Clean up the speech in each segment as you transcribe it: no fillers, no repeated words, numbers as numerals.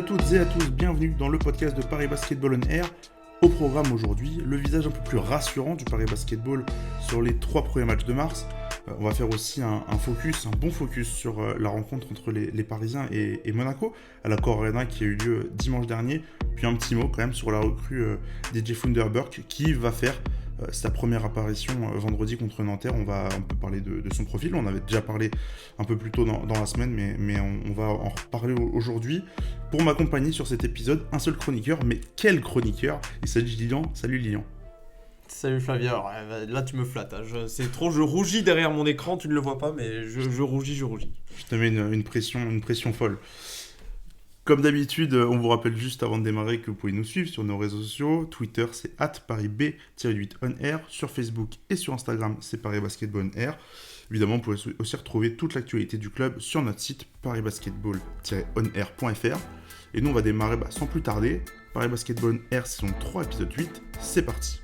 toutes et à tous, bienvenue dans le podcast de Paris Basketball On Air. Au programme aujourd'hui, le visage un peu plus rassurant du Paris Basketball sur les 3 premiers matchs de mars. On va faire aussi un bon focus sur la rencontre entre les Parisiens et Monaco à l'Accor Arena qui a eu lieu dimanche dernier. Puis un petit mot quand même sur la recrue DJ Funderburk qui va faire sa première apparition vendredi contre Nanterre. On peut parler de son profil, on avait déjà parlé un peu plus tôt dans la semaine, mais on va en reparler aujourd'hui. Pour m'accompagner sur cet épisode, un seul chroniqueur, mais quel chroniqueur! Il s'agit de Lilian. Salut Lilian. Salut Flavien, alors, là tu me flattes, c'est trop, je rougis derrière mon écran, tu ne le vois pas, mais je rougis. Je te mets une pression folle. Comme d'habitude, on vous rappelle juste avant de démarrer que vous pouvez nous suivre sur nos réseaux sociaux. Twitter, c'est @ParisB-8OnAir. Sur Facebook et sur Instagram, c'est Paris Basketball On Air. Évidemment, vous pouvez aussi retrouver toute l'actualité du club sur notre site parisbasketball-onair.fr. Et nous, on va démarrer sans plus tarder. Paris Basketball On Air, saison 3, épisode 8. C'est parti.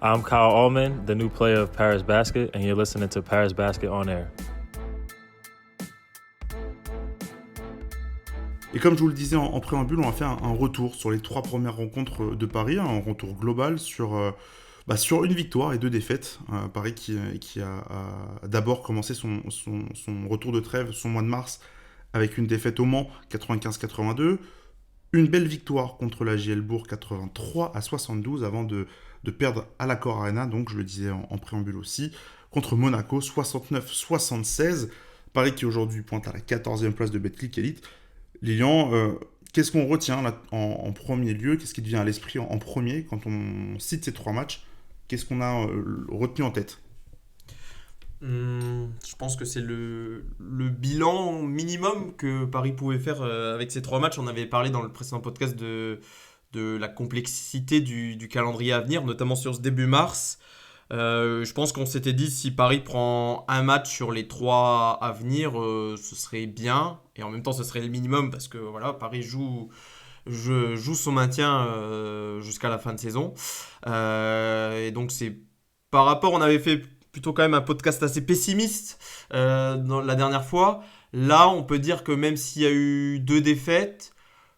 I'm Kyle Allman, the new player of Paris Basket, and you're listening to Paris Basket On Air. Et comme je vous le disais en préambule, on va faire un retour sur les 3 premières rencontres de Paris, un retour global sur une victoire et 2 défaites. Paris qui a d'abord commencé son retour de trêve, son mois de mars, avec une défaite au Mans, 95-82. Une belle victoire contre la JL Bourg, 83-72, avant de perdre à l'Accor Arena, donc je le disais en préambule aussi, contre Monaco, 69-76. Paris qui aujourd'hui pointe à la 14e place de Betclic Elite. Lilian, qu'est-ce qu'on retient là, en premier lieu? Qu'est-ce qui te vient à l'esprit en premier quand on cite ces 3 matchs? Qu'est-ce qu'on a retenu en tête? Je pense que c'est le bilan minimum que Paris pouvait faire avec ces 3 matchs. On avait parlé dans le précédent podcast de la complexité du calendrier à venir, notamment sur ce début mars. Je pense qu'on s'était dit si Paris prend un match sur les 3 à venir, ce serait bien, et en même temps ce serait le minimum parce que voilà, Paris joue son maintien jusqu'à la fin de saison, et donc c'est par rapport, on avait fait plutôt quand même un podcast assez pessimiste dans la dernière fois. Là on peut dire que même s'il y a eu 2 défaites,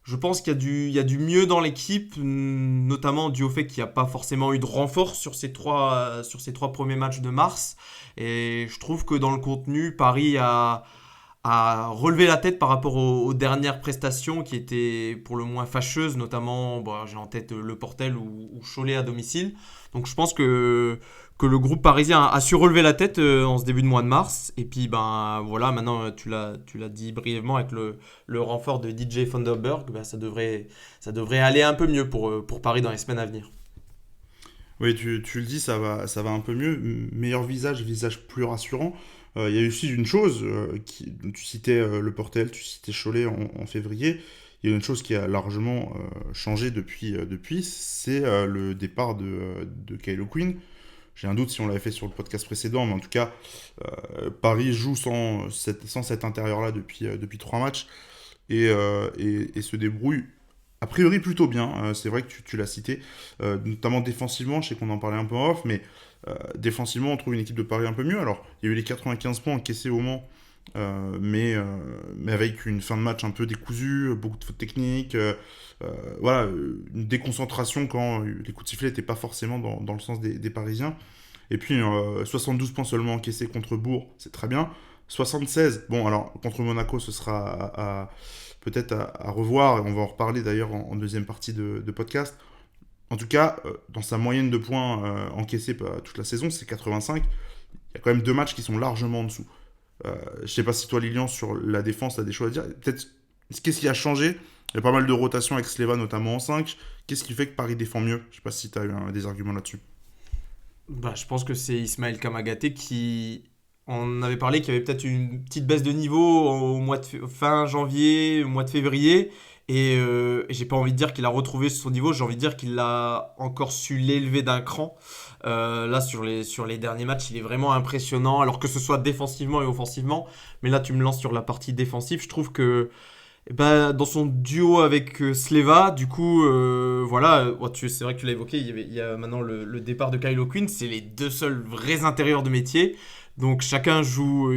je pense qu'il y a du mieux dans l'équipe, notamment dû au fait qu'il n'y a pas forcément eu de renfort sur ces 3 premiers matchs de mars. Et je trouve que dans le contenu, Paris a relevé la tête par rapport aux dernières prestations qui étaient pour le moins fâcheuses, notamment j'ai en tête Le Portel ou Cholet à domicile. Donc je pense que le groupe parisien a su relever la tête en ce début de mois de mars. Et puis voilà, maintenant tu l'as dit brièvement avec le renfort de DJ Funderburk, ça devrait aller un peu mieux pour Paris dans les semaines à venir. Oui, tu le dis, ça va un peu mieux. Meilleur visage plus rassurant. Il y a eu aussi une chose, tu citais Le Portel, tu citais Cholet en février. Il y a une chose qui a largement changé depuis, c'est le départ de Kyle O'Quinn. J'ai un doute si on l'avait fait sur le podcast précédent, mais en tout cas, Paris joue sans cet intérieur-là depuis 3 matchs et se débrouille a priori plutôt bien. C'est vrai que tu l'as cité, notamment défensivement. Je sais qu'on en parlait un peu en off, mais défensivement, on trouve une équipe de Paris un peu mieux. Alors, il y a eu les 95 points encaissés au Mans, mais avec une fin de match un peu décousue, beaucoup de fautes techniques, voilà, une déconcentration quand les coups de sifflet n'étaient pas forcément dans le sens des Parisiens. Et puis 72 points seulement encaissés contre Bourg, c'est très bien. 76, bon alors contre Monaco ce sera peut-être à revoir, et on va en reparler d'ailleurs en deuxième partie de podcast. En tout cas, dans sa moyenne de points encaissés toute la saison, c'est 85. Il y a quand même 2 matchs qui sont largement en dessous. Je sais pas si toi, Lilian, sur la défense, tu as des choses à dire. Peut-être, qu'est-ce qui a changé? Il y a pas mal de rotations avec Sleva, notamment en 5. Qu'est-ce qui fait que Paris défend mieux? Je sais pas si tu as eu des arguments là-dessus. Je pense que c'est Ismaël Kamagaté qui... On avait parlé qu'il y avait peut-être une petite baisse de niveau au mois de fin janvier, au mois de février. Et j'ai pas envie de dire qu'il a retrouvé son niveau, j'ai envie de dire qu'il a encore su l'élever d'un cran. Là, sur les derniers matchs, il est vraiment impressionnant, alors que ce soit défensivement et offensivement. Mais là, tu me lances sur la partie défensive. Je trouve que dans son duo avec Sleva, du coup, voilà, c'est vrai que tu l'as évoqué, il y a maintenant le départ de Kyle O'Quinn. C'est les 2 seuls vrais intérieurs de métier. Donc chacun joue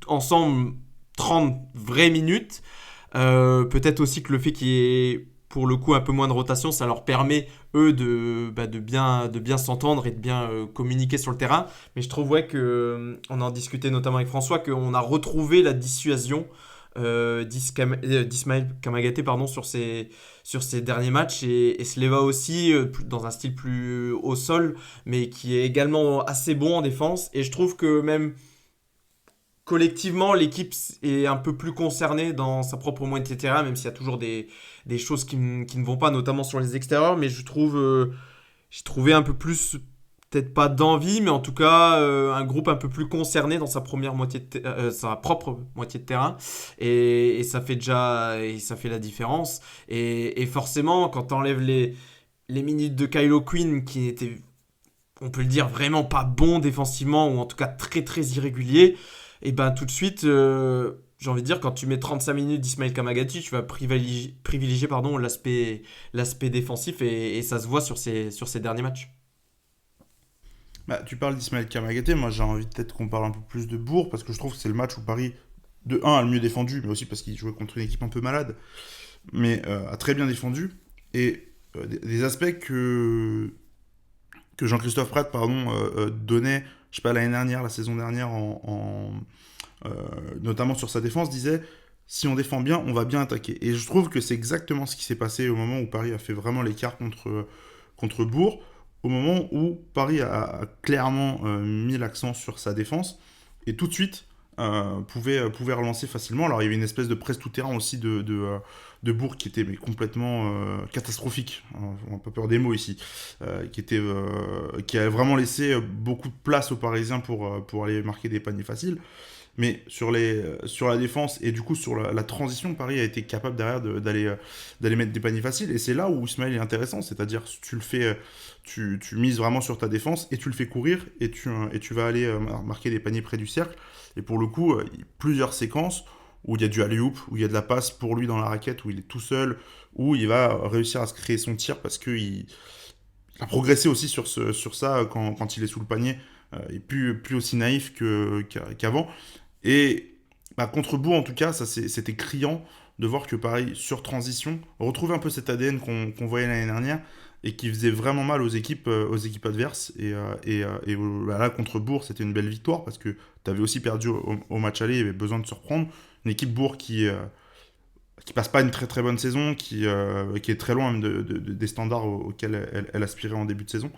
ensemble 30 vraies minutes. Peut-être aussi que le fait qu'il y ait pour le coup un peu moins de rotation, ça leur permet eux de bien s'entendre et de bien communiquer sur le terrain. Mais je trouve on en discutait notamment avec François, qu'on a retrouvé la dissuasion d'Ismaël Kamagaté sur ses derniers matchs, et Sleva aussi dans un style plus au sol, mais qui est également assez bon en défense. Et je trouve que même collectivement, l'équipe est un peu plus concernée dans sa propre moitié de terrain, même s'il y a toujours des choses qui ne vont pas, notamment sur les extérieurs. Mais j'ai trouvé un peu plus, peut-être pas d'envie, mais en tout cas, un groupe un peu plus concerné dans sa sa propre moitié de terrain. Et ça fait la différence. Et forcément, quand tu enlèves les minutes de Kylo Quinn, qui étaient, on peut le dire, vraiment pas bon défensivement, ou en tout cas très très irrégulier, et ben tout de suite, j'ai envie de dire, quand tu mets 35 minutes d'Ismaël Kamagaty, tu vas privilégier l'aspect défensif, et ça se voit sur ces derniers matchs. Bah, tu parles d'Ismaël Kamagaté, moi j'ai envie peut-être qu'on parle un peu plus de Bourg, parce que je trouve que c'est le match où Paris, de 1, a le mieux défendu, mais aussi parce qu'il jouait contre une équipe un peu malade, mais a très bien défendu. Et des aspects que Jean-Christophe Prat donnait, je sais pas, l'année dernière, la saison dernière, notamment sur sa défense, disait si on défend bien, on va bien attaquer. Et je trouve que c'est exactement ce qui s'est passé au moment où Paris a fait vraiment l'écart contre Bourg, au moment où Paris a clairement mis l'accent sur sa défense, et tout de suite pouvait relancer facilement. Alors il y avait une espèce de presse tout-terrain aussi de Bourg qui était complètement catastrophique, on n'a pas peur des mots ici, qui a vraiment laissé beaucoup de place aux Parisiens pour aller marquer des paniers faciles. Mais sur la défense et du coup sur la transition, Paris a été capable derrière d'aller mettre des paniers faciles. Et c'est là où Ismaël est intéressant, c'est-à-dire tu le fais, tu mises vraiment sur ta défense et tu le fais courir, et tu vas aller marquer des paniers près du cercle. Et pour le coup, il y a plusieurs séquences où il y a du alley-oop, où il y a de la passe pour lui dans la raquette, où il est tout seul, où il va réussir à se créer son tir parce qu'il a progressé aussi sur ça quand il est sous le panier. Il est plus aussi naïf qu'avant. Et contre Bourg, en tout cas, c'était criant de voir que pareil, sur transition, on retrouve un peu cet ADN qu'on voyait l'année dernière et qui faisait vraiment mal aux équipes adverses. Là, contre Bourg, c'était une belle victoire parce que tu avais aussi perdu au match aller, il y avait besoin de se reprendre. Une équipe Bourg qui passe pas une très très bonne saison, qui est très loin même des standards auxquels elle aspirait en début de saison.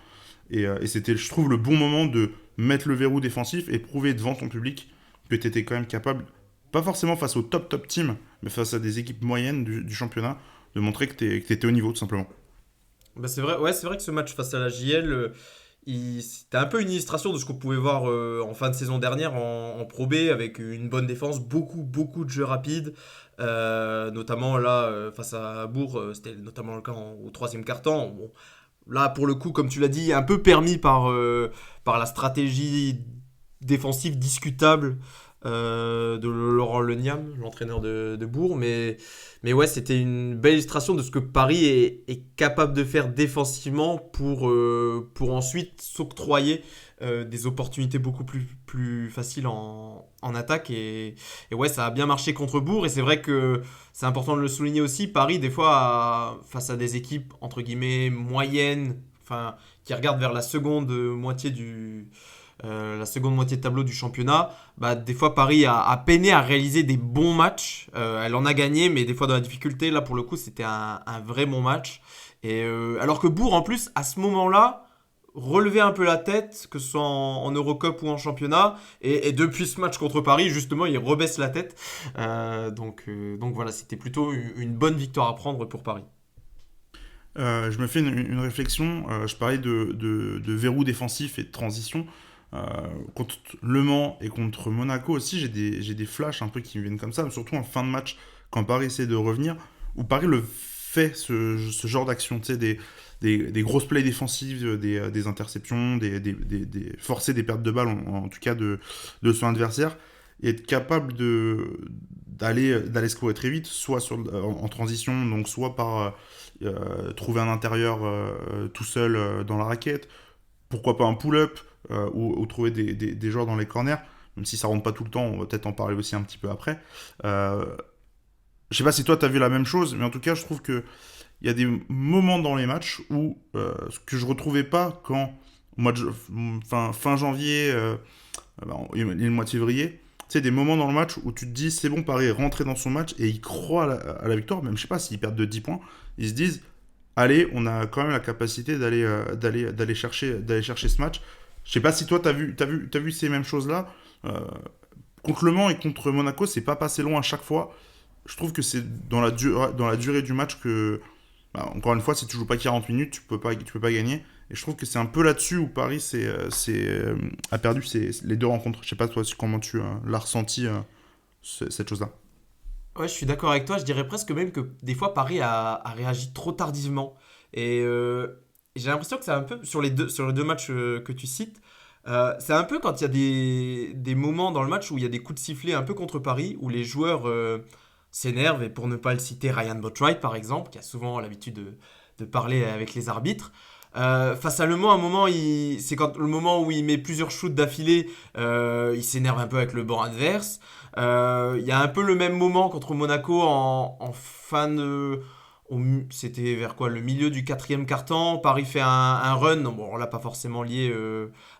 Et c'était, je trouve, le bon moment de mettre le verrou défensif et prouver devant ton public que tu étais quand même capable, pas forcément face au top team, mais face à des équipes moyennes du championnat, de montrer que tu étais au niveau, tout simplement. Bah c'est vrai, ouais, c'est vrai que ce match face à la JL, c'était un peu une illustration de ce qu'on pouvait voir en fin de saison dernière en Pro B, avec une bonne défense, beaucoup de jeux rapides, notamment là face à Bourg, c'était notamment le cas au troisième quart-temps. Bon, là, pour le coup, comme tu l'as dit, un peu permis par la stratégie défensive discutable de Laurent Leniam, l'entraîneur de Bourg. Mais ouais, c'était une belle illustration de ce que Paris est capable de faire défensivement pour ensuite s'octroyer des opportunités beaucoup plus faciles en attaque. Et ouais, ça a bien marché contre Bourg. Et c'est vrai que c'est important de le souligner aussi. Paris, des fois, face à des équipes, entre guillemets, moyennes, enfin, qui regardent vers la seconde moitié de tableau du championnat, bah, des fois Paris a peiné à réaliser des bons matchs. Elle en a gagné, mais des fois dans la difficulté. Là, pour le coup, c'était un vrai bon match. Et alors que Bourg, en plus, à ce moment-là, relevait un peu la tête, que ce soit en Eurocup ou en championnat. Et depuis ce match contre Paris, justement, il rebaisse la tête. Donc voilà, c'était plutôt une bonne victoire à prendre pour Paris. Je me fais une réflexion. Je parlais de verrou défensif et de transition. Contre Le Mans et contre Monaco aussi, j'ai des flashs un peu qui me viennent comme ça, mais surtout en fin de match, quand Paris essaie de revenir, où Paris le fait, ce genre d'action, tu sais, des grosses plays défensives, des interceptions, forcer des pertes de balles, en tout cas de son adversaire, et être capable d'aller scorer très vite, soit en transition, donc soit par trouver un intérieur tout seul dans la raquette, pourquoi pas un pull-up, ou trouver des joueurs dans les corners, même si ça rentre pas tout le temps, on va peut-être en parler aussi un petit peu après. Je sais pas si toi t'as vu la même chose, mais en tout cas je trouve que il y a des moments dans les matchs où ce que je retrouvais pas quand au mois de, fin janvier, et le mois de février, tu sais, des moments dans le match où tu te dis c'est bon, Paris est rentré dans son match et ils croient à la victoire, même je sais pas s'ils perdent de 10 points, ils se disent allez, on a quand même la capacité d'aller chercher ce match. Je sais pas si toi t'as vu ces mêmes choses là. Contre Le Mans et contre Monaco, c'est pas passé loin à chaque fois. Je trouve que c'est dans la durée du match que, encore une fois, si tu joues pas 40 minutes, tu peux pas gagner. Et je trouve que c'est un peu là-dessus où Paris a perdu les deux rencontres. Je sais pas toi comment tu l'as ressenti, cette chose-là. Ouais, je suis d'accord avec toi. Je dirais presque même que des fois, Paris a réagi trop tardivement. Et j'ai l'impression que c'est un peu sur les deux matchs que tu cites. C'est un peu quand il y a des moments dans le match où il y a des coups de sifflet un peu contre Paris, où les joueurs s'énervent. Et pour ne pas le citer, Ryan Botwright, par exemple, qui a souvent l'habitude de parler avec les arbitres. Face à Le Mans, à un moment, c'est quand le moment où il met plusieurs shoots d'affilée, il s'énerve un peu avec le banc adverse. Il y a un peu le même moment contre Monaco en fin de. C'était vers quoi, le milieu du quatrième quart-temps. Paris fait un run. Bon, on l'a pas forcément lié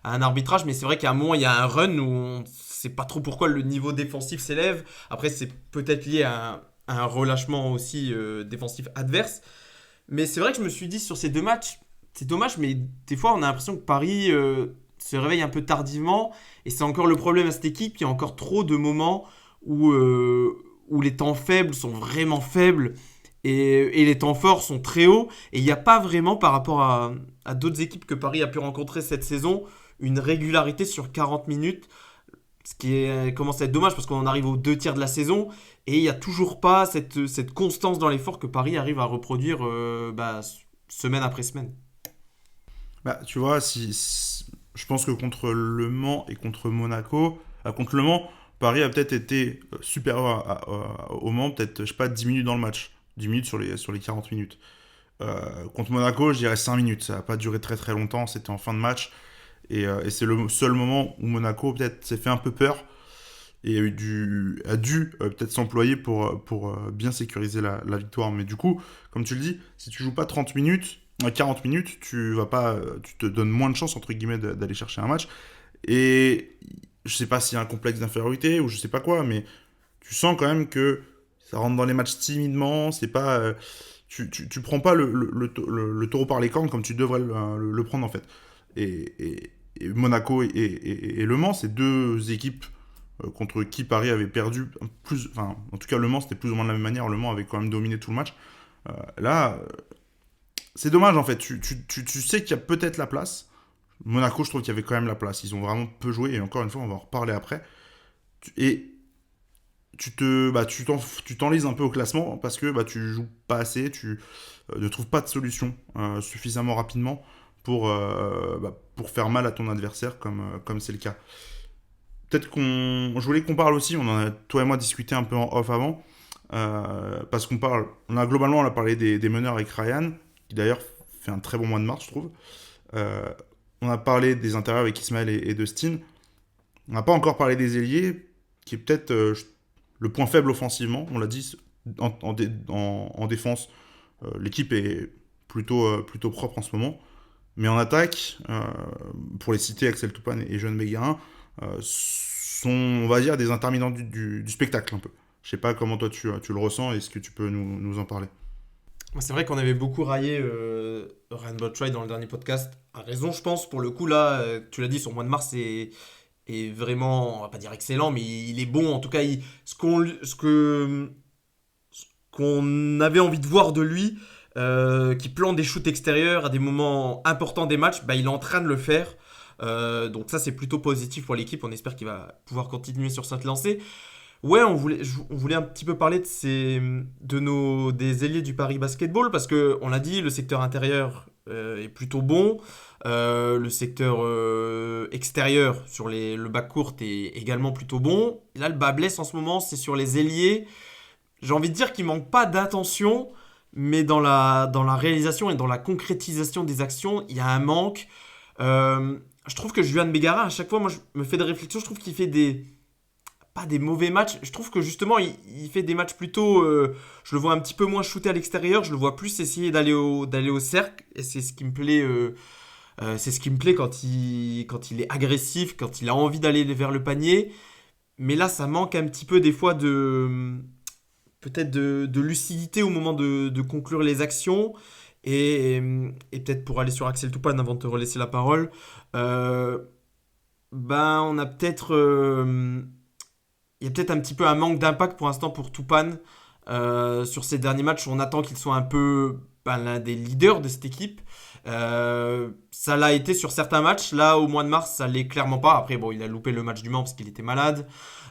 à un arbitrage, mais c'est vrai qu'à un moment, il y a un run où on ne sait pas trop pourquoi le niveau défensif s'élève. Après, c'est peut-être lié à un relâchement aussi défensif adverse. Mais c'est vrai que je me suis dit sur ces deux matchs, c'est dommage, mais des fois, on a l'impression que Paris se réveille un peu tardivement. Et c'est encore le problème à cette équipe. Il y a encore trop de moments où les temps faibles sont vraiment faibles et les temps forts sont très hauts. Et il n'y a pas vraiment, par rapport à d'autres équipes que Paris a pu rencontrer cette saison, une régularité sur 40 minutes. Ce qui commence à être dommage parce qu'on en arrive aux 2 tiers de la saison. Et il n'y a toujours pas cette constance dans l'effort que Paris arrive à reproduire semaine après semaine. Tu vois, je pense que contre Le Mans et contre Monaco, contre Le Mans, Paris a peut-être été supérieur au Mans, peut-être, je sais pas, 10 minutes dans le match. 10 minutes sur les 40 minutes. Contre Monaco, je dirais 5 minutes. Ça n'a pas duré très très longtemps, c'était en fin de match. Et c'est le seul moment où Monaco peut-être s'est fait un peu peur et a dû peut-être s'employer pour bien sécuriser la victoire. Mais du coup, comme tu le dis, si tu joues pas 30 minutes, 40 minutes, tu te donnes moins de chance entre guillemets d'aller chercher un match. Et je sais pas s'il y a un complexe d'infériorité ou je sais pas quoi, mais tu sens quand même que ça rentre dans les matchs timidement. C'est pas, tu prends pas le taureau par les cornes comme tu devrais le prendre en fait. Et Monaco et Le Mans, c'est deux équipes contre qui Paris avait perdu plus. Enfin, en tout cas, Le Mans, c'était plus ou moins de la même manière. Le Mans avait quand même dominé tout le match. Là, c'est dommage en fait. Tu sais qu'il y a peut-être la place. Monaco, je trouve qu'il y avait quand même la place. Ils ont vraiment peu joué. Et encore une fois, on va en reparler après. Et tu t'enlises un peu au classement parce que tu joues pas assez. Tu ne trouves pas de solution suffisamment rapidement pour faire mal à ton adversaire comme c'est le cas. Peut-être je voulais qu'on parle aussi, on en a toi et moi discuté un peu en off avant, parce globalement on a parlé des meneurs avec Ryan, qui d'ailleurs fait un très bon mois de mars je trouve. On a parlé des intérieurs avec Ismaël et Dustin. On n'a pas encore parlé des ailiers, qui est peut-être le point faible offensivement, on l'a dit, en défense, l'équipe est plutôt propre en ce moment. Mais en attaque, pour les citer, Axel Toupane et Jean Béguin, sont, on va dire, des intermittents du spectacle un peu. Je sais pas comment toi tu le ressens, est-ce que tu peux nous en parler? C'est vrai qu'on avait beaucoup raillé Ryan Botwright dans le dernier podcast. A raison, je pense. Pour le coup, là, tu l'as dit, son mois de mars est vraiment, on va pas dire excellent, mais il est bon. En tout cas, ce qu'on avait envie de voir de lui, qui plante des shoots extérieurs à des moments importants des matchs, il est en train de le faire. Donc ça, c'est plutôt positif pour l'équipe. On espère qu'il va pouvoir continuer sur cette lancée. Ouais, on voulait un petit peu parler des ailiers du Paris Basketball parce que on l'a dit, le secteur intérieur est plutôt bon. Le secteur extérieur sur le backcourt est également plutôt bon. Là, le bas blesse en ce moment, c'est sur les ailiers. J'ai envie de dire qu'il manque pas d'attention, mais dans la réalisation et dans la concrétisation des actions, il y a un manque. je trouve que Juan Bégarin, à chaque fois, moi, je me fais des réflexions. Je trouve qu'il fait pas des mauvais matchs. Je trouve que justement, il fait des matchs plutôt. Je le vois un petit peu moins shooter à l'extérieur. Je le vois plus essayer d'aller au cercle. Et c'est ce qui me plaît. C'est ce qui me plaît quand il est agressif, quand il a envie d'aller vers le panier. Mais là, ça manque un petit peu des fois peut-être de lucidité au moment de conclure les actions. Et peut-être pour aller sur Axel Toupane avant de te relaisser la parole, euh, on a peut-être. Il y a peut-être un petit peu un manque d'impact pour l'instant pour Toupane sur ces derniers matchs. On attend qu'il soit un peu l'un des leaders de cette équipe. Ça l'a été sur certains matchs. Là, au mois de mars, ça l'est clairement pas. Après, bon, il a loupé le match du Mans parce qu'il était malade.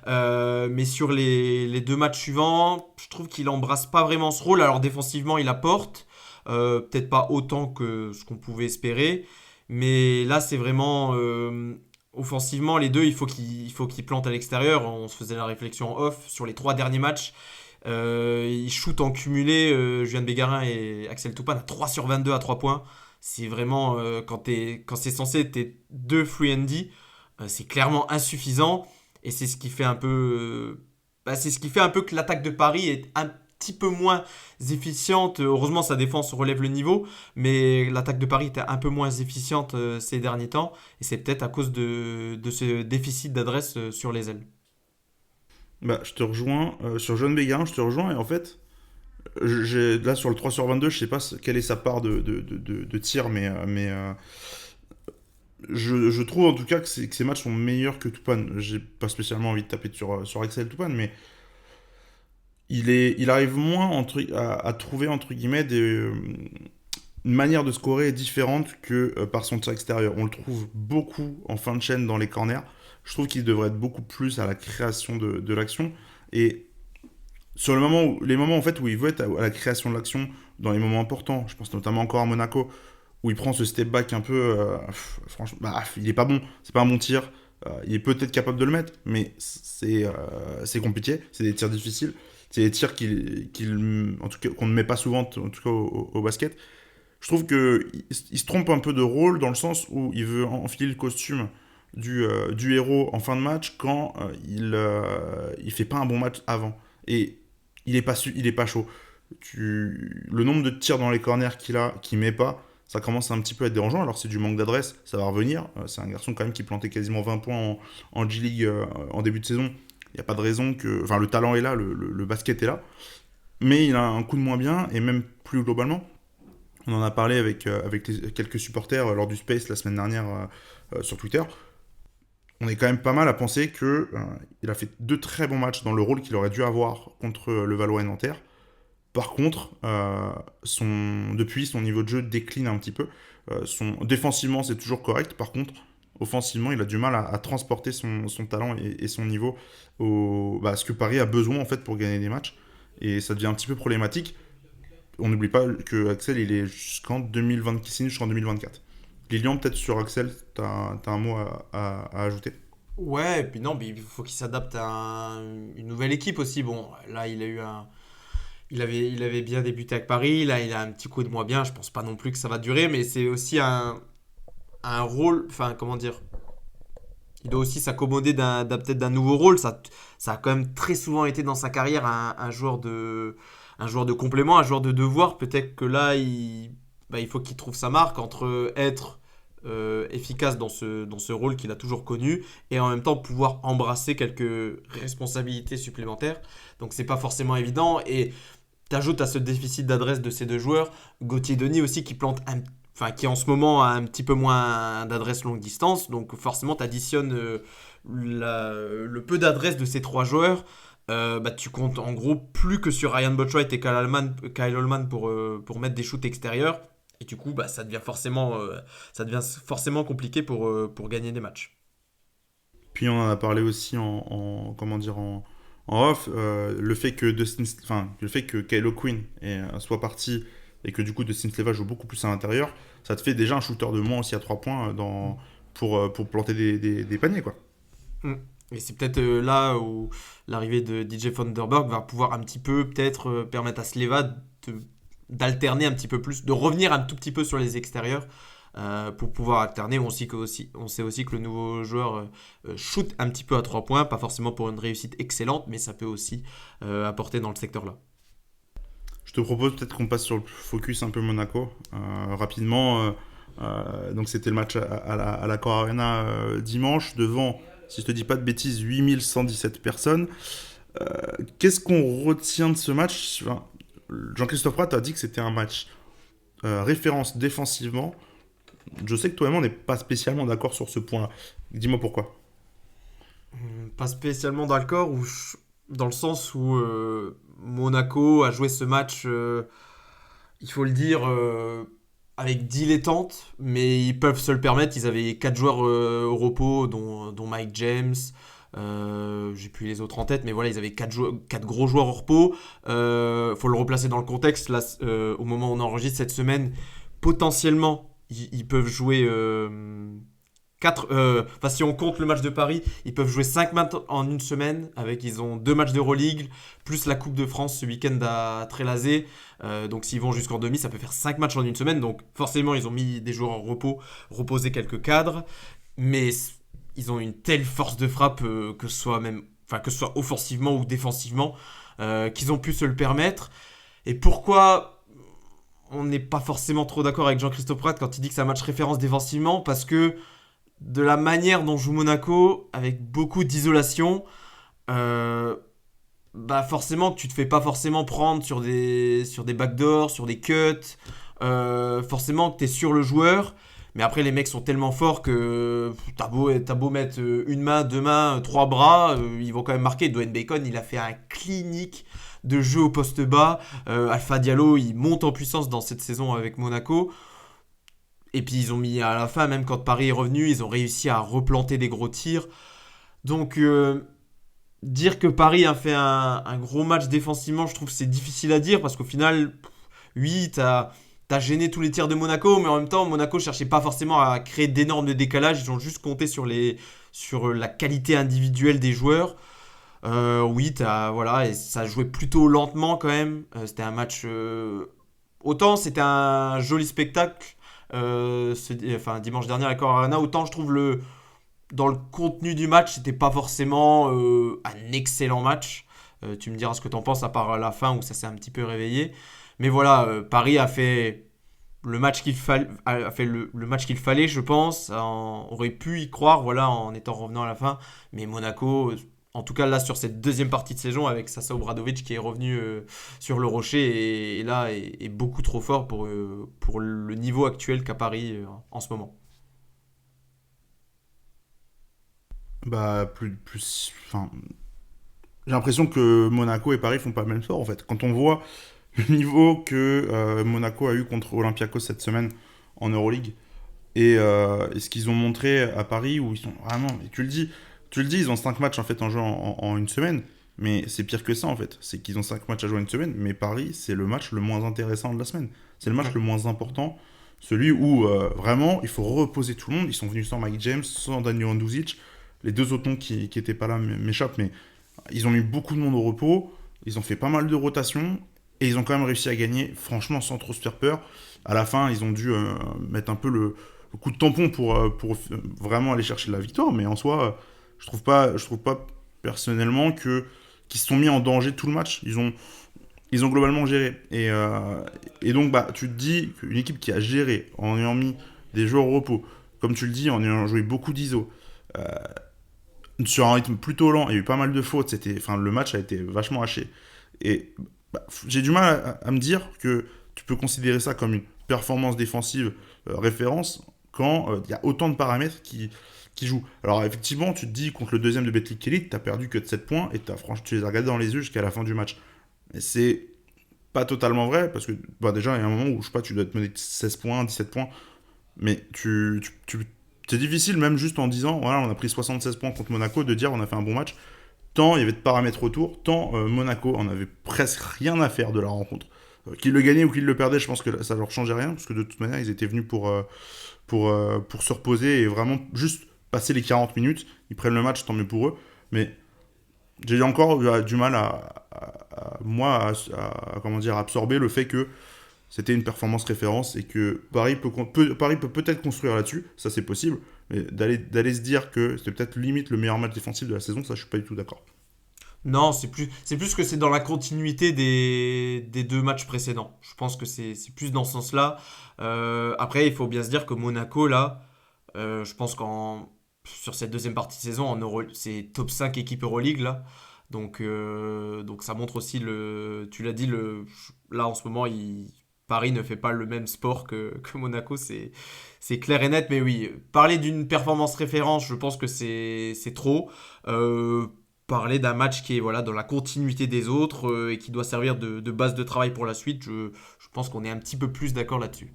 Mais sur les 2 matchs suivants, je trouve qu'il embrasse pas vraiment ce rôle. Alors défensivement, il apporte. Peut-être pas autant que ce qu'on pouvait espérer. Mais là, c'est vraiment... offensivement, les deux, il faut qu'ils plantent à l'extérieur. On se faisait la réflexion en off. Sur les 3 derniers matchs, ils shootent en cumulé, Juan Bégarin et Axel Toupane à 3 sur 22 à 3 points. C'est vraiment, quand c'est censé être tes 2 free and D, c'est clairement insuffisant. Et c'est ce qui fait un peu, c'est ce qui fait un peu que l'attaque de Paris est un petit peu moins efficiente. Heureusement, sa défense relève le niveau, mais l'attaque de Paris était un peu moins efficiente ces derniers temps. Et c'est peut-être à cause de ce déficit d'adresse sur les ailes. Je te rejoins sur John Bégarin, je te rejoins et en fait, là sur le 3 sur 22, je sais pas quelle est sa part de tir, mais je trouve en tout cas que ces matchs sont meilleurs que Toupane. J'ai pas spécialement envie de taper sur Axel Toupane, mais il arrive moins à trouver entre guillemets une manière de scorer différente que par son tir extérieur. On le trouve beaucoup en fin de chaîne dans les corners. Je trouve qu'il devrait être beaucoup plus à la création de l'action. Et sur les moments en fait, où il veut être à la création de l'action, dans les moments importants, je pense notamment encore à Monaco, où il prend ce step back un peu... franchement, il est pas bon. C'est pas un bon tir. Il est peut-être capable de le mettre, mais c'est compliqué. C'est des tirs difficiles. C'est des tirs en tout cas, qu'on ne met pas souvent, en tout cas au basket. Je trouve qu'il se trompe un peu de rôle dans le sens où il veut enfiler le costume du héros en fin de match quand il fait pas un bon match avant. Et il est pas chaud. Le nombre de tirs dans les corners qu'il met pas, ça commence un petit peu à être dérangeant. Alors c'est du manque d'adresse, ça va revenir. C'est un garçon quand même qui plantait quasiment 20 points en G-League en début de saison. Il n'y a pas de raison que... Enfin, le talent est là, le basket est là. Mais il a un coup de moins bien, et même plus globalement, on en a parlé avec quelques supporters lors du Space la semaine dernière sur Twitter. On est quand même pas mal à penser qu'il a fait 2 très bons matchs dans le rôle qu'il aurait dû avoir contre le Valois et Nanterre. Par contre, depuis, son niveau de jeu décline un petit peu. Défensivement, c'est toujours correct. Par contre, offensivement, il a du mal à transporter son talent et son niveau ce que Paris a besoin en fait pour gagner des matchs. Et ça devient un petit peu problématique. On n'oublie pas que Axel, il est jusqu'en 2024. Lilian, peut-être sur Axel, t'as un mot à ajouter? Ouais, et puis non, mais il faut qu'il s'adapte à une nouvelle équipe aussi. Bon, là, il avait bien débuté avec Paris. Là, il a un petit coup de moins bien. Je pense pas non plus que ça va durer, mais c'est aussi un rôle. Enfin, comment dire? Il doit aussi s'accommoder peut-être d'un nouveau rôle. Ça a quand même très souvent été dans sa carrière un joueur de complément, un joueur de devoir. Peut-être que là, il faut qu'il trouve sa marque entre être efficace dans ce rôle qu'il a toujours connu et en même temps pouvoir embrasser quelques responsabilités supplémentaires. Donc c'est pas forcément évident et t'ajoutes à ce déficit d'adresse de ces 2 joueurs Gauthier Denis aussi qui en ce moment a un petit peu moins d'adresse longue distance, donc forcément t'additionnes le peu d'adresse de ces 3 joueurs. Tu comptes en gros plus que sur Ryan Boatwright et Kyle Allman pour mettre des shoots extérieurs. Et du coup, ça devient forcément compliqué pour gagner des matchs. Puis on en a parlé aussi en off, le fait que Kylo Quinn soit parti et que du coup Dustin Sleva joue beaucoup plus à l'intérieur, ça te fait déjà un shooter de moins aussi à 3 points pour planter des paniers, quoi. Et c'est peut-être là où l'arrivée de DJ Vanderberg va pouvoir un petit peu peut-être permettre à Sleva d'alterner un petit peu plus, de revenir un tout petit peu sur les extérieurs pour pouvoir alterner. On sait aussi que le nouveau joueur shoot un petit peu à 3 points, pas forcément pour une réussite excellente, mais ça peut aussi apporter dans le secteur-là. Je te propose peut-être qu'on passe sur le focus un peu Monaco. Rapidement, donc c'était le match à l'Accor Arena dimanche, devant, si je te dis pas de bêtises, 8117 personnes. Qu'est-ce qu'on retient de ce match? Enfin, Jean-Christophe Prat a dit que c'était un match référence défensivement. Je sais que toi et moi, on n'est pas spécialement d'accord sur ce point-là. Dis-moi pourquoi. Pas spécialement d'accord, dans le sens où Monaco a joué ce match, il faut le dire, avec dilettante, mais ils peuvent se le permettre. Ils avaient 4 joueurs au repos, dont Mike James. J'ai plus les autres en tête, mais voilà, ils avaient 4 gros joueurs au repos. Faut le replacer dans le contexte. Là, au moment où on enregistre cette semaine, potentiellement, ils peuvent jouer 4. Enfin, si on compte le match de Paris, ils peuvent jouer 5 matchs en une semaine. Ils ont 2 matchs d'Euroleague, plus la Coupe de France ce week-end à Trélazé. Donc, s'ils vont jusqu'en demi, ça peut faire 5 matchs en une semaine. Donc, forcément, ils ont mis des joueurs en repos, reposé quelques cadres. Mais ils ont une telle force de frappe que ce soit offensivement ou défensivement, qu'ils ont pu se le permettre. Et pourquoi on n'est pas forcément trop d'accord avec Jean-Christophe Prat quand il dit que c'est un match référence défensivement? Parce que de la manière dont joue Monaco, avec beaucoup d'isolation, forcément que tu te fais pas forcément prendre sur des backdoors, sur des cuts, forcément que tu es sur le joueur. Mais après, les mecs sont tellement forts que t'as beau mettre une main, 2 mains, 3 bras, ils vont quand même marquer. Dwayne Bacon, il a fait un clinique de jeu au poste bas. Alpha Diallo, il monte en puissance dans cette saison avec Monaco. Et puis ils ont mis à la fin, même quand Paris est revenu, ils ont réussi à replanter des gros tirs. Donc dire que Paris a fait un gros match défensivement, je trouve que c'est difficile à dire parce qu'au final, oui, t'as gêné tous les tirs de Monaco, mais en même temps, Monaco cherchait pas forcément à créer d'énormes décalages. Ils ont juste compté sur la qualité individuelle des joueurs. Oui, voilà, et ça jouait plutôt lentement quand même. C'était un match. Autant c'était un joli spectacle dimanche dernier à l'Accor Arena, autant je trouve dans le contenu du match, c'était pas forcément un excellent match. Tu me diras ce que t'en penses, à part à la fin où ça s'est un petit peu réveillé. Mais voilà, Paris a fait le match qu'il fallait, je pense. On aurait pu y croire, voilà, en étant revenant à la fin. Mais Monaco, en tout cas là sur cette deuxième partie de saison, avec Sasa Obradovic qui est revenu sur le rocher et là est beaucoup trop fort pour le niveau actuel qu'a Paris en ce moment. Enfin, j'ai l'impression que Monaco et Paris font pas le même sort en fait. Quand on voit le niveau que Monaco a eu contre Olympiakos cette semaine en Euroleague et ce qu'ils ont montré à Paris, où ils sont vraiment, et tu le dis, ils ont 5 matchs en fait en jeu en une semaine, mais c'est pire que ça en fait. C'est qu'ils ont 5 matchs à jouer en une semaine, mais Paris, c'est le match le moins intéressant de la semaine. C'est le match le moins important, celui où vraiment il faut reposer tout le monde. Ils sont venus sans Mike James, sans Danilo Andouzic. Les 2 autres noms qui étaient pas là m'échappent, mais ils ont mis beaucoup de monde au repos. Ils ont fait pas mal de rotations. Et ils ont quand même réussi à gagner, franchement, sans trop se faire peur. À la fin, ils ont dû mettre un peu le coup de tampon pour vraiment aller chercher la victoire. Mais en soi, je trouve pas personnellement qu'ils se sont mis en danger tout le match. Ils ont globalement géré. Et donc, tu te dis qu'une équipe qui a géré en ayant mis des joueurs au repos, comme tu le dis, en ayant joué beaucoup d'ISO, sur un rythme plutôt lent, il y a eu pas mal de fautes. Le match a été vachement haché. Et j'ai du mal à me dire que tu peux considérer ça comme une performance défensive référence quand il y a autant de paramètres qui jouent. Alors effectivement, tu te dis contre le deuxième de Betclic Elite, tu n'as perdu que de 7 points et tu les as regardés dans les yeux jusqu'à la fin du match. Mais c'est pas totalement vrai parce que déjà, il y a un moment où je sais pas, tu dois te mener 16 points, 17 points. Mais c'est difficile, même juste en disant voilà, on a pris 76 points contre Monaco, de dire on a fait un bon match. Tant il y avait de paramètres autour, tant Monaco en avait presque rien à faire de la rencontre. Qu'ils le gagnaient ou qu'ils le perdaient, je pense que ça leur changeait rien, parce que de toute manière, ils étaient venus pour se reposer et vraiment juste passer les 40 minutes. Ils prennent le match, tant mieux pour eux. Mais j'ai encore du mal à absorber le fait que c'était une performance référence et que Paris Paris peut peut-être construire là-dessus, ça c'est possible, mais d'aller se dire que c'était peut-être limite le meilleur match défensif de la saison, ça je suis pas du tout d'accord. Non, c'est plus que c'est dans la continuité des deux matchs précédents. Je pense que c'est plus dans ce sens-là. Après, il faut bien se dire que Monaco, là, je pense sur cette deuxième partie de saison, c'est top 5 équipe Euroleague, là. Donc ça montre aussi tu l'as dit, là en ce moment, Paris ne fait pas le même sport que Monaco, c'est clair et net. Mais oui, parler d'une performance référence, je pense que c'est trop. Euh, Parler d'un match qui est voilà, dans la continuité des autres et qui doit servir de base de travail pour la suite, je pense qu'on est un petit peu plus d'accord là-dessus.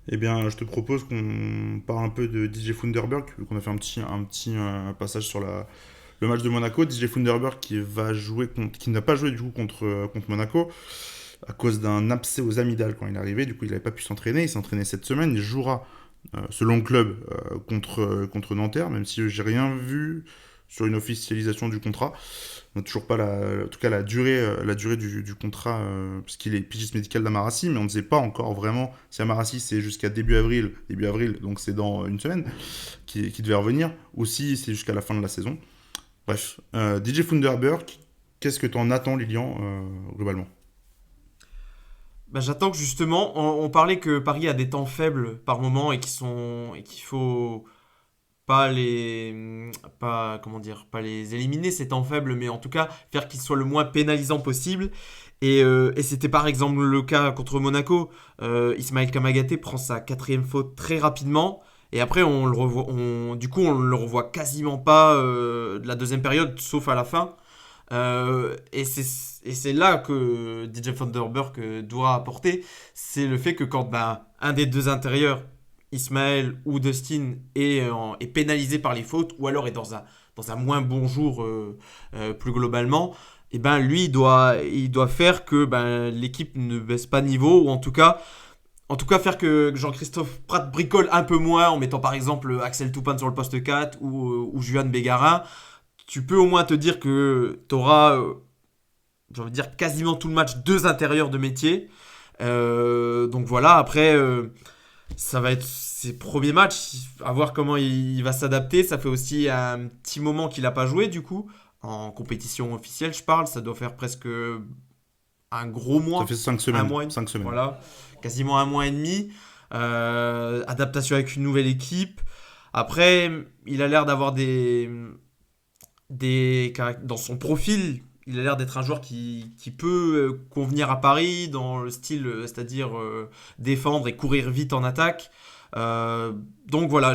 Eh bien, je te propose qu'on parle un peu de DJ Funderburg, vu qu'on a fait un petit passage sur le match de Monaco. DJ Funderburg qui n'a pas joué du coup contre Monaco à cause d'un abcès aux amygdales quand il est arrivé. Du coup, il n'avait pas pu s'entraîner. Il s'est entraîné cette semaine. Il jouera selon le club contre Nanterre, même si j'ai rien vu sur une officialisation du contrat. On n'a toujours pas en tout cas la durée du contrat, parce qu'il est pigiste médical d'Amarassi, mais on ne sait pas encore vraiment si Amarassi c'est jusqu'à début avril, donc c'est dans une semaine, qui devait revenir, ou si c'est jusqu'à la fin de la saison. Bref, DJ Funderburg, qu'est-ce que tu en attends, Lilian, globalement? Bah, j'attends que justement, on parlait que Paris a des temps faibles par moment et qu'il faut comment dire, pas les éliminer ces temps faibles, mais en tout cas faire qu'ils soient le moins pénalisants possible. Et c'était par exemple le cas contre Monaco. Ismaël Kamagaté prend sa quatrième faute très rapidement. Et après, du coup, on le revoit quasiment pas de la deuxième période, sauf à la fin. Et c'est là que DJ Vanderberg doit apporter. C'est le fait que quand un des deux intérieurs, Ismaël ou Dustin, est pénalisé par les fautes, ou alors est dans un moins bon jour plus globalement, et lui, il doit faire que l'équipe ne baisse pas niveau, ou en tout cas faire que Jean-Christophe Prat bricole un peu moins en mettant par exemple Axel Toupane sur le poste 4 ou Juan Bégarin. Tu peux au moins te dire que tu auras, j'ai envie de dire, quasiment tout le match deux intérieurs de métier. Donc voilà, après, ça va être ses premiers matchs, à voir comment il va s'adapter. Ça fait aussi un petit moment qu'il n'a pas joué, du coup, en compétition officielle, je parle. Ça doit faire presque un gros Ça mois, fait 5 un semaines. mois, 5 semaines. voilà, quasiment un mois et demi. Adaptation avec une nouvelle équipe. Après, il a l'air d'avoir dans son profil, il a l'air d'être un joueur qui peut convenir à Paris dans le style, c'est-à-dire défendre et courir vite en attaque. Donc voilà,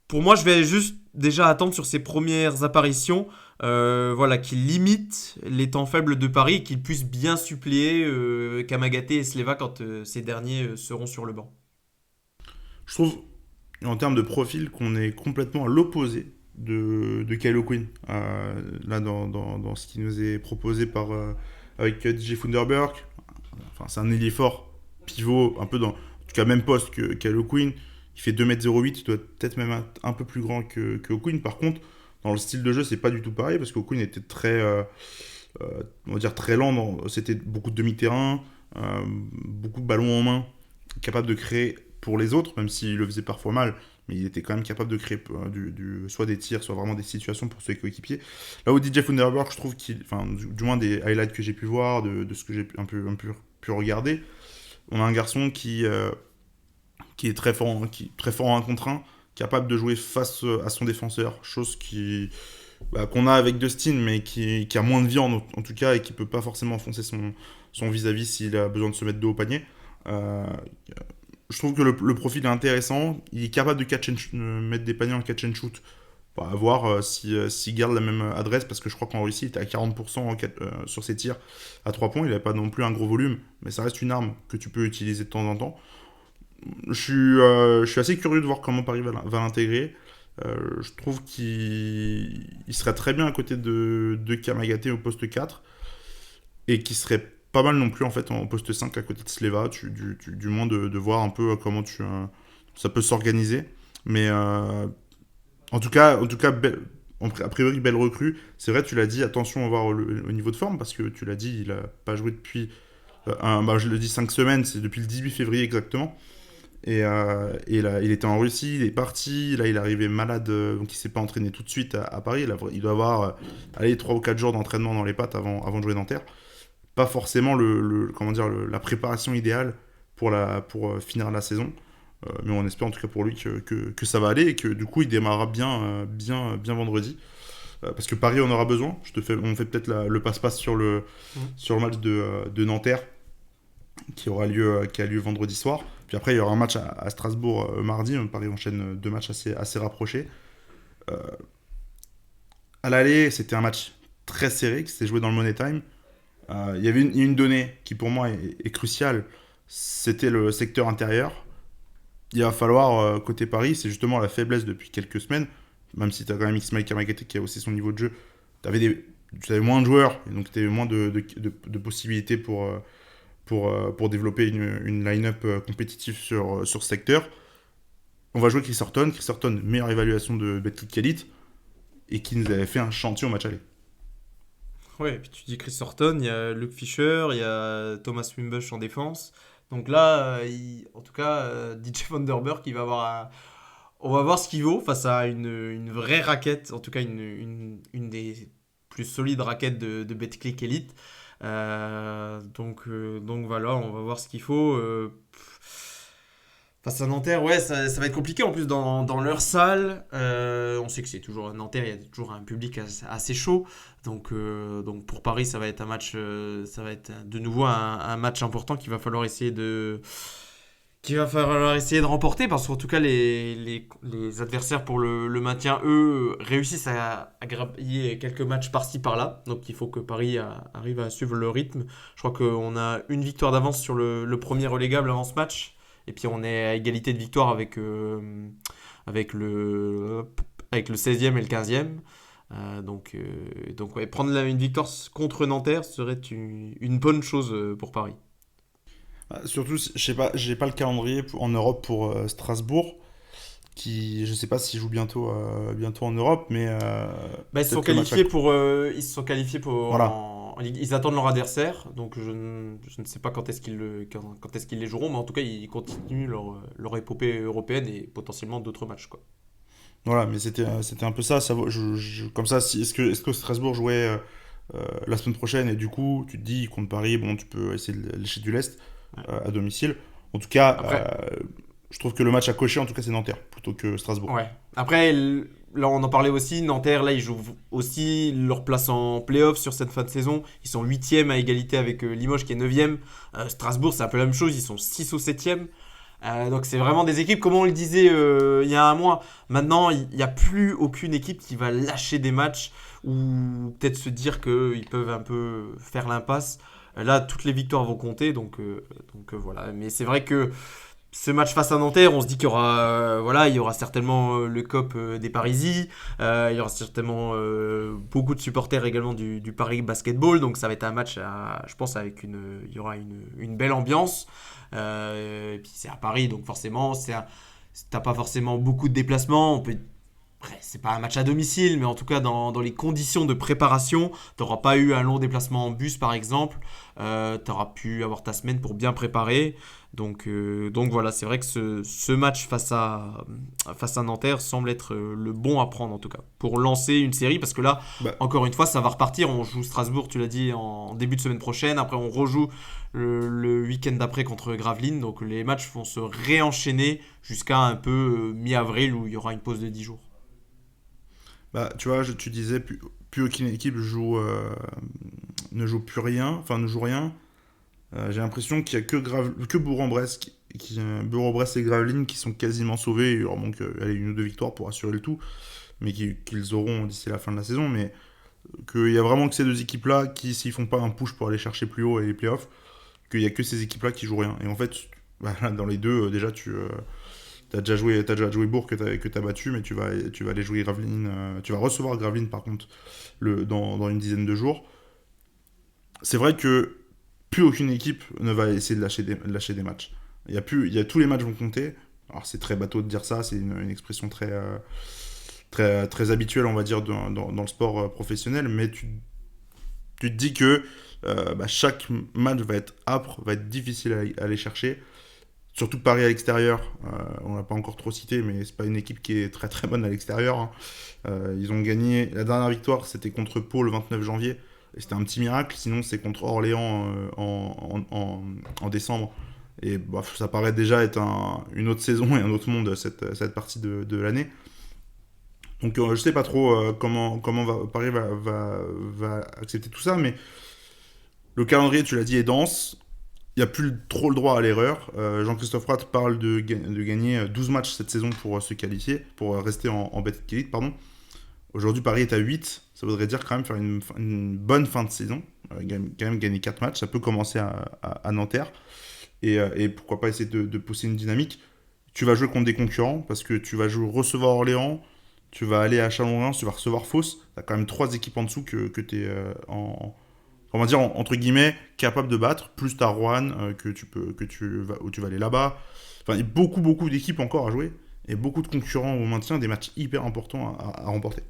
pour moi, je vais juste déjà attendre sur ses premières apparitions, voilà, qu'il limite les temps faibles de Paris et qu'il puisse bien suppléer Kamagaté et Sleva quand ces derniers seront sur le banc. Je trouve, en termes de profil, qu'on est complètement à l'opposé de Kylo Quinn. Là, dans ce qui nous est proposé avec DJ Funderburg. Enfin, c'est un ailier fort, pivot, un peu en tout cas, même poste que Kylo Quinn. Il fait 2,08 m, il doit peut-être même être un peu plus grand que O'Quinn. Par contre, dans le style de jeu, c'est pas du tout pareil, parce qu'O'Quinn était on va dire très lent. C'était beaucoup de demi-terrain, beaucoup de ballons en main, capable de créer pour les autres, même s'il le faisait parfois mal, mais il était quand même capable de créer soit des tirs, soit vraiment des situations pour ses coéquipiers. Là où DJ Funderburg, je trouve du moins des highlights que j'ai pu voir, de ce que j'ai un peu pu regarder, on a un garçon qui est très fort en 1 contre 1, capable de jouer face à son défenseur, chose qu'on a avec Dustin, mais qui a moins de viande en tout cas, et qui peut pas forcément enfoncer son vis-à-vis s'il a besoin de se mettre dos au panier. Je trouve que le profil est intéressant. Il est capable de mettre des paniers en catch and shoot. À voir s'il garde la même adresse, parce que je crois qu'en Russie, il était à 40% sur ses tirs à 3 points. Il n'avait pas non plus un gros volume, mais ça reste une arme que tu peux utiliser de temps en temps. Je suis assez curieux de voir comment Paris va l'intégrer. Je trouve qu'il serait très bien à côté de Kamagaté au poste 4, et qui serait pas mal non plus en fait en poste 5 à côté de Sleva, du moins de voir un peu comment ça peut s'organiser. Mais en tout cas, a priori, belle recrue. C'est vrai, tu l'as dit, attention à voir au niveau de forme, parce que tu l'as dit, il a pas joué depuis Je le dis 5 semaines, c'est depuis le 18 février exactement. Et là, il était en Russie, il est parti, là il est arrivé malade, donc il s'est pas entraîné tout de suite à Paris. Il doit avoir 3 ou 4 jours d'entraînement dans les pattes avant de jouer Nanterre. Pas forcément la préparation idéale pour finir la saison. Mais on espère en tout cas pour lui que ça va aller et que du coup il démarrera bien vendredi. Parce que Paris en aura besoin. On fait peut-être le passe-passe sur le match de Nanterre qui a lieu vendredi soir. Puis après, il y aura un match à Strasbourg mardi. Paris enchaîne 2 matchs assez rapprochés. À l'aller, c'était un match très serré qui s'est joué dans le Money Time. Il y avait une donnée qui pour moi est cruciale. C'était le secteur intérieur. Il va falloir, côté Paris, c'est justement la faiblesse depuis quelques semaines. Même si tu as quand même Ismail Kamagaté qui a haussé son niveau de jeu. Tu avais moins de joueurs, et donc tu avais moins de possibilités pour développer une line-up compétitive sur ce secteur. On va jouer Chris Horton. Chris Horton, meilleure évaluation de Betclic Elite, et qui nous avait fait un chantier au match aller. Ouais, et puis tu dis Chris Horton, il y a Luke Fisher, il y a Thomas Wimbush en défense. Donc là, en tout cas, DJ Vanderberg, on va voir ce qu'il vaut face à une vraie raquette, en tout cas une des plus solides raquettes de Betclic Elite. Donc voilà, on va voir ce qu'il faut. Face à Nanterre, ouais, ça va être compliqué en plus dans leur salle. On sait que c'est toujours Nanterre, il y a toujours un public assez chaud. Donc pour Paris, ça va être un match, ça va être de nouveau un match important qu'il va falloir essayer de remporter, parce qu'en tout cas les adversaires pour le maintien, eux, réussissent à grappiller quelques matchs par-ci par-là. Donc il faut que Paris arrive à suivre le rythme. Je crois qu'on a une victoire d'avance sur le premier relégable avant ce match. Et puis on est à égalité de victoire avec le 16e et le 15e. Donc ouais, prendre une victoire contre Nanterre serait une bonne chose pour Paris. Surtout, je sais pas, j'ai pas le calendrier en Europe pour Strasbourg, qui je sais pas s'il joue bientôt en Europe, mais ils se sont qualifiés Voilà. Ils attendent leur adversaire, donc je ne sais pas quand est-ce qu'ils les joueront, mais en tout cas ils continuent leur épopée européenne et potentiellement d'autres matchs, quoi. Voilà, mais c'était un peu ça. Comme ça, est-ce que Strasbourg jouait la semaine prochaine, et du coup tu te dis contre Paris, bon, tu peux essayer de lécher du lest à domicile. En tout cas, Après, je trouve que le match à cocher, en tout cas, c'est Nanterre plutôt que Strasbourg. ouais. Après, là, on en parlait aussi. Nanterre, là, ils jouent aussi leur place en play-off sur cette fin de saison. Ils sont 8e à égalité avec Limoges qui est 9e. Strasbourg, c'est un peu la même chose. Ils sont 6 ou 7e. Donc, c'est vraiment des équipes, comme on le disait il y a un mois. Maintenant, il n'y a plus aucune équipe qui va lâcher des matchs ou peut-être se dire qu'ils peuvent un peu faire l'impasse. Là, toutes les victoires vont compter. Donc voilà. Mais c'est vrai que ce match face à Nanterre, on se dit qu'il y aura certainement le COP des Parisis, il y aura certainement beaucoup de supporters également du Paris Basketball, donc ça va être un match, je pense, il y aura une belle ambiance, et puis c'est à Paris, donc forcément, t'as pas forcément beaucoup de déplacements, après, c'est pas un match à domicile, mais en tout cas, dans les conditions de préparation, tu n'auras pas eu un long déplacement en bus, par exemple. Tu auras pu avoir ta semaine pour bien préparer. Donc voilà, c'est vrai que ce match face à Nanterre semble être le bon à prendre, en tout cas, pour lancer une série. Parce que là, encore une fois, ça va repartir. On joue Strasbourg, tu l'as dit, en début de semaine prochaine. Après, on rejoue le week-end d'après contre Gravelines. Donc les matchs vont se réenchaîner jusqu'à un peu mi-avril, où il y aura une pause de 10 jours. Tu vois, tu disais, plus aucune équipe ne joue plus rien, enfin ne joue rien. J'ai l'impression qu'il n'y a que Bourg-en-Bresse Bourg-en-Bresse et Gravelines qui sont quasiment sauvés. Il leur manque une ou deux victoires pour assurer le tout, mais qu'ils auront d'ici la fin de la saison. Mais qu'il y a vraiment que ces deux équipes-là qui, s'ils font pas un push pour aller chercher plus haut et les playoffs, qu'il y a que ces équipes-là qui jouent rien. Et en fait, dans les deux, déjà t'as déjà joué Bourg que t'as battu, mais tu vas aller jouer Gravelines. Tu vas recevoir Gravelines par contre dans une dizaine de jours. C'est vrai que plus aucune équipe ne va essayer de lâcher des matchs. Tous les matchs vont compter. Alors c'est très bateau de dire ça, c'est une expression très, très, très habituelle, on va dire, dans le sport professionnel, mais Tu te dis que chaque match va être âpre, va être difficile à aller chercher. Surtout Paris à l'extérieur, on l'a pas encore trop cité, mais c'est pas une équipe qui est très très bonne à l'extérieur. Hein. Ils ont gagné, la dernière victoire c'était contre Pau le 29 janvier, et c'était un petit miracle, sinon c'est contre Orléans en décembre. Et ça paraît déjà être une autre saison et un autre monde cette partie de l'année. Donc je sais pas trop comment Paris va accepter tout ça, mais le calendrier, tu l'as dit, est dense. Il n'y a plus trop le droit à l'erreur. Jean-Christophe Prat parle de gagner 12 matchs cette saison pour se qualifier, pour rester en bête élite, pardon. Aujourd'hui, Paris est à 8. Ça voudrait dire quand même faire une bonne fin de saison. Quand même gagner 4 matchs. Ça peut commencer à Nanterre. Et pourquoi pas essayer de pousser une dynamique. Tu vas jouer contre des concurrents parce que tu vas recevoir Orléans, tu vas aller à Chalon-Reims, tu vas recevoir Fos. Tu as quand même 3 équipes en dessous que tu es on va dire entre guillemets capable de battre, plus ta Rouen où tu vas aller là-bas. Enfin, il y a beaucoup d'équipes encore à jouer et beaucoup de concurrents au maintien, des matchs hyper importants à remporter.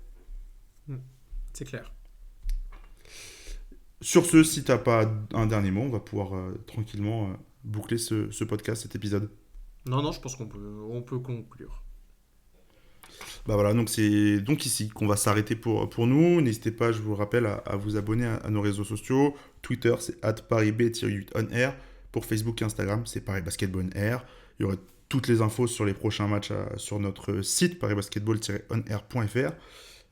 C'est clair. Sur ce, si t'as pas un dernier mot, on va pouvoir tranquillement boucler ce podcast, cet épisode. Non, je pense qu'on peut conclure. Voilà, donc c'est donc ici qu'on va s'arrêter pour nous. N'hésitez pas, je vous le rappelle, à vous abonner à nos réseaux sociaux. Twitter, c'est @parisb-8onair. Pour Facebook et Instagram, c'est parisbasketball-on-air. Il y aura toutes les infos sur les prochains matchs sur notre site parisbasketball-onair.fr.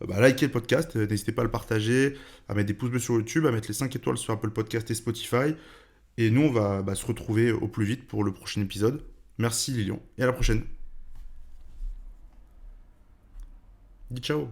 Likez le podcast, n'hésitez pas à le partager, à mettre des pouces bleus sur YouTube, à mettre les 5 étoiles sur Apple Podcast et Spotify. Et nous, on va se retrouver au plus vite pour le prochain épisode. Merci Lilian, et à la prochaine. Dis ciao.